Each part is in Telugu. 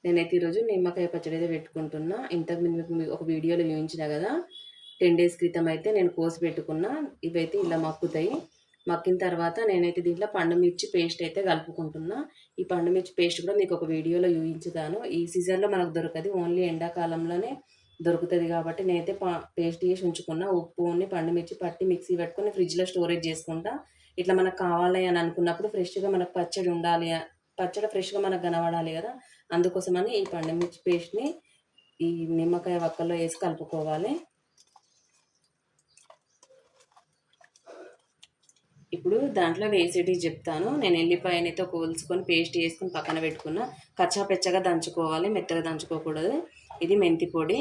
నేనైతే ఈరోజు నిమ్మకాయ పచ్చడి అయితే పెట్టుకుంటున్నా. ఇంతకుముందు మీకు ఒక వీడియోలో చూపించిన కదా, 10 డేస్ క్రితం అయితే నేను కోసి పెట్టుకున్నా. ఇవైతే ఇలా మక్కుతాయి. మక్కిన తర్వాత నేనైతే దీంట్లో పండుమిర్చి పేస్ట్ అయితే కలుపుకుంటున్నా. ఈ పండుమిర్చి పేస్ట్ కూడా మీకు ఒక వీడియోలో చూపించుతాను. ఈ సీజన్లో మనకు దొరకదు, ఓన్లీ ఎండాకాలంలోనే దొరుకుతుంది కాబట్టి నేనైతే పేస్ట్ చేసి ఉంచుకున్నా. ఉప్పుని పండుమిర్చి పట్టి మిక్సీ పెట్టుకొని ఫ్రిడ్జ్లో స్టోరేజ్ చేసుకుంటా. ఇట్లా మనకు కావాలి అని అనుకున్నప్పుడు ఫ్రెష్గా మనకు పచ్చడి ఉండాలి, పచ్చడి ఫ్రెష్గా మనకు కనబడాలి కదా, అందుకోసమని ఈ పండుమిర్చి పేస్ట్ని ఈ నిమ్మకాయ వక్కల్లో వేసి కలుపుకోవాలి. ఇప్పుడు దాంట్లో వేసేటివి చెప్తాను. నేను ఎల్లిపాయనితో కోల్చుకొని పేస్ట్ వేసుకొని పక్కన పెట్టుకున్నా. కచ్చా పెచ్చగా దంచుకోవాలి, మెత్తగా దంచుకోకూడదు. ఇది మెంతి పొడి,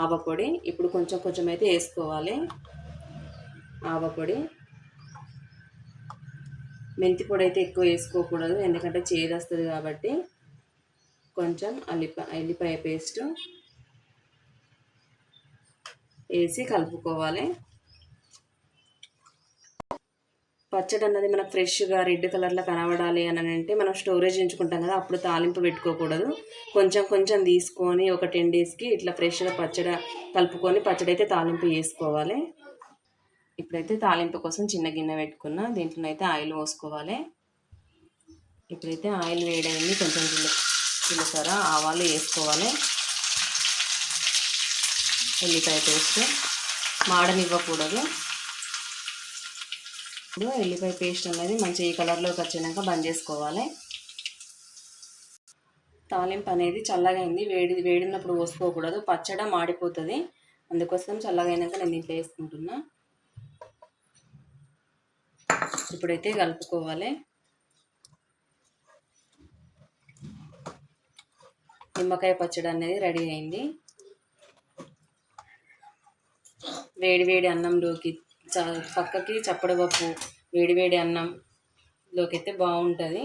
ఆవపొడి ఇప్పుడు కొంచెం కొంచెం అయితే వేసుకోవాలి. ఆవపొడి, మెంతి పొడి అయితే ఎక్కువ వేసుకోకూడదు, ఎందుకంటే చేదు వస్తుంది కాబట్టి. కొంచెం ఎల్లిపాయ పేస్ట్ వేసి కలుపుకోవాలి. పచ్చడి అన్నది మనకు ఫ్రెష్గా రెడ్ కలర్లో కనబడాలి అని అంటే మనం స్టోరేజ్ ఉంచుకుంటాం కదా, అప్పుడు తాలింపు పెట్టుకోకూడదు. కొంచెం కొంచెం తీసుకొని ఒక 10 డేస్కి ఇట్లా ఫ్రెష్గా పచ్చడి కలుపుకొని పచ్చడి అయితే తాలింపు వేసుకోవాలి. ఇప్పుడైతే తాలింపు కోసం చిన్న గిన్నె పెట్టుకున్నా. దీంట్లో అయితే ఆయిల్ పోసుకోవాలి. ఇప్పుడైతే ఆయిల్ వేడైంది. కొంచెం జీలకర్ర ఆవాలు వేసుకోవాలి. ఎల్లిపాయ పేస్ట్ మాడనివ్వకూడదు. ఇప్పుడు ఎల్లిపాయ పేస్ట్ అనేది మంచి ఈ కలర్లోకి వచ్చినాక బంద్ చేసుకోవాలి. తాలింపు అనేది చల్లగా అయింది. వేడినప్పుడు పోసుకోకూడదు, పచ్చడి మాడిపోతుంది. అందుకోసం చల్లగా అయినాక నేను దీంట్లో వేసుకుంటున్నా. ఇప్పుడైతే కలుపుకోవాలి. నిమ్మకాయ పచ్చడి అనేది రెడీ అయింది. వేడి అన్నంలోకి పక్కకి చప్పడపప్పు వేడి అన్నంలోకి అయితే బాగుంటుంది.